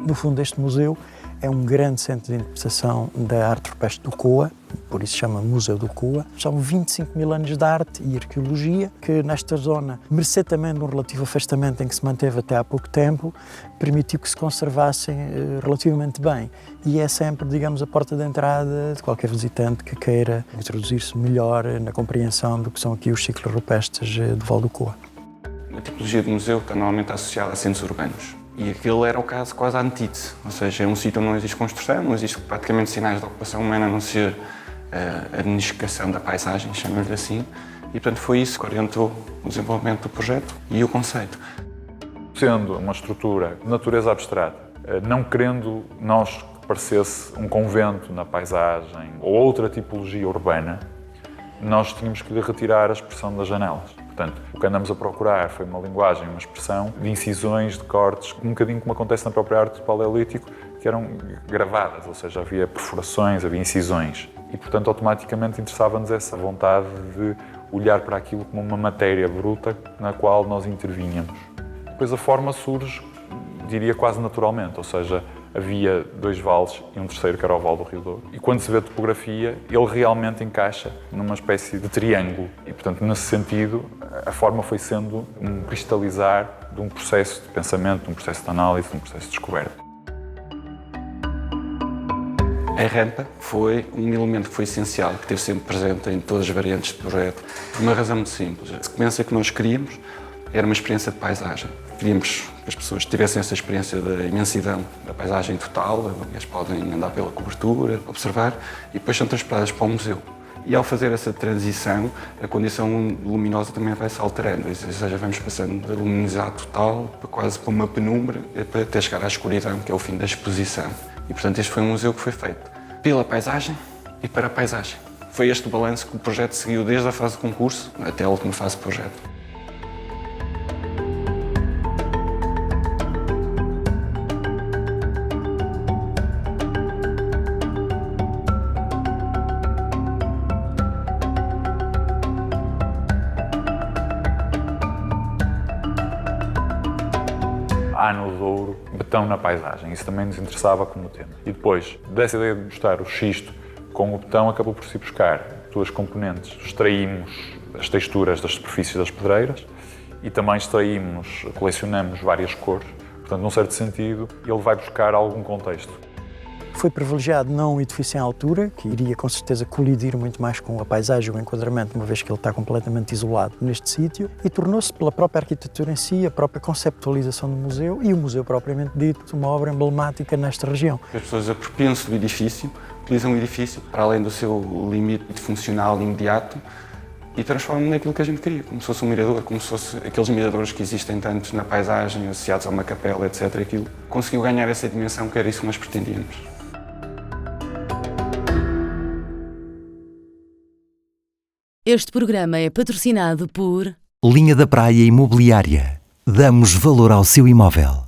No fundo, este museu é um grande centro de interpretação da arte rupestre do Coa, por isso se chama Museu do Coa. São 25 mil anos de arte e arqueologia que nesta zona, mercê também de um relativo afastamento em que se manteve até há pouco tempo, permitiu que se conservassem relativamente bem. E é sempre, digamos, a porta de entrada de qualquer visitante que queira introduzir-se melhor na compreensão do que são aqui os ciclos rupestres do Val do Coa. A tipologia de museu está normalmente associada a centros urbanos. E aquele era o caso quase à antítese, ou seja, é um sítio onde não existe construção, não existe praticamente sinais de ocupação humana, a não ser a nidificação da paisagem, chamamos-lhe assim, e portanto foi isso que orientou o desenvolvimento do projeto e o conceito. Sendo uma estrutura de natureza abstrata, não querendo nós que parecesse um convento na paisagem ou outra tipologia urbana, nós tínhamos que lhe retirar a expressão das janelas. Portanto, o que andamos a procurar foi uma linguagem, uma expressão de incisões, de cortes, um bocadinho como acontece na própria arte do Paleolítico, que eram gravadas, ou seja, havia perfurações, havia incisões. E, portanto, automaticamente interessava-nos essa vontade de olhar para aquilo como uma matéria bruta na qual nós intervínhamos. Depois a forma surge, diria, quase naturalmente, ou seja, havia 2 vales e um terceiro que era o Vale do Rio Douro. E quando se vê a topografia, ele realmente encaixa numa espécie de triângulo. E, portanto, nesse sentido, a forma foi sendo um cristalizar de um processo de pensamento, de um processo de análise, de um processo de descoberta. A rampa foi um elemento que foi essencial, que esteve sempre presente em todas as variantes do projeto, por uma razão muito simples. A sequência que nós queríamos era uma experiência de paisagem. Queríamos que as pessoas tivessem essa experiência da imensidão da paisagem total, elas podem andar pela cobertura, observar, e depois são transportadas para o museu. E ao fazer essa transição, a condição luminosa também vai se alterando, ou seja, vamos passando da luminosidade total para quase para uma penumbra, até chegar à escuridão, que é o fim da exposição. E, portanto, este foi um museu que foi feito pela paisagem e para a paisagem. Foi este o balanço que o projeto seguiu desde a fase de concurso até a última fase de projeto. Há no Douro betão na paisagem, isso também nos interessava como tema. E depois, dessa ideia de mostrar o xisto com o betão, acabou por se buscar 2 componentes. Extraímos as texturas das superfícies das pedreiras e também colecionamos várias cores. Portanto, num certo sentido, ele vai buscar algum contexto. Foi privilegiado não um edifício em altura, que iria com certeza colidir muito mais com a paisagem e o enquadramento, uma vez que ele está completamente isolado neste sítio, e tornou-se pela própria arquitetura em si, a própria conceptualização do museu e o museu propriamente dito, uma obra emblemática nesta região. As pessoas apropriam-se do edifício, utilizam o edifício para além do seu limite funcional imediato e transformam naquilo que a gente queria, como se fosse um mirador, como se fosse aqueles miradores que existem tanto na paisagem, associados a uma capela, etc. Aquilo conseguiu ganhar essa dimensão, que era isso que nós pretendíamos. Este programa é patrocinado por Linha da Praia Imobiliária. Damos valor ao seu imóvel.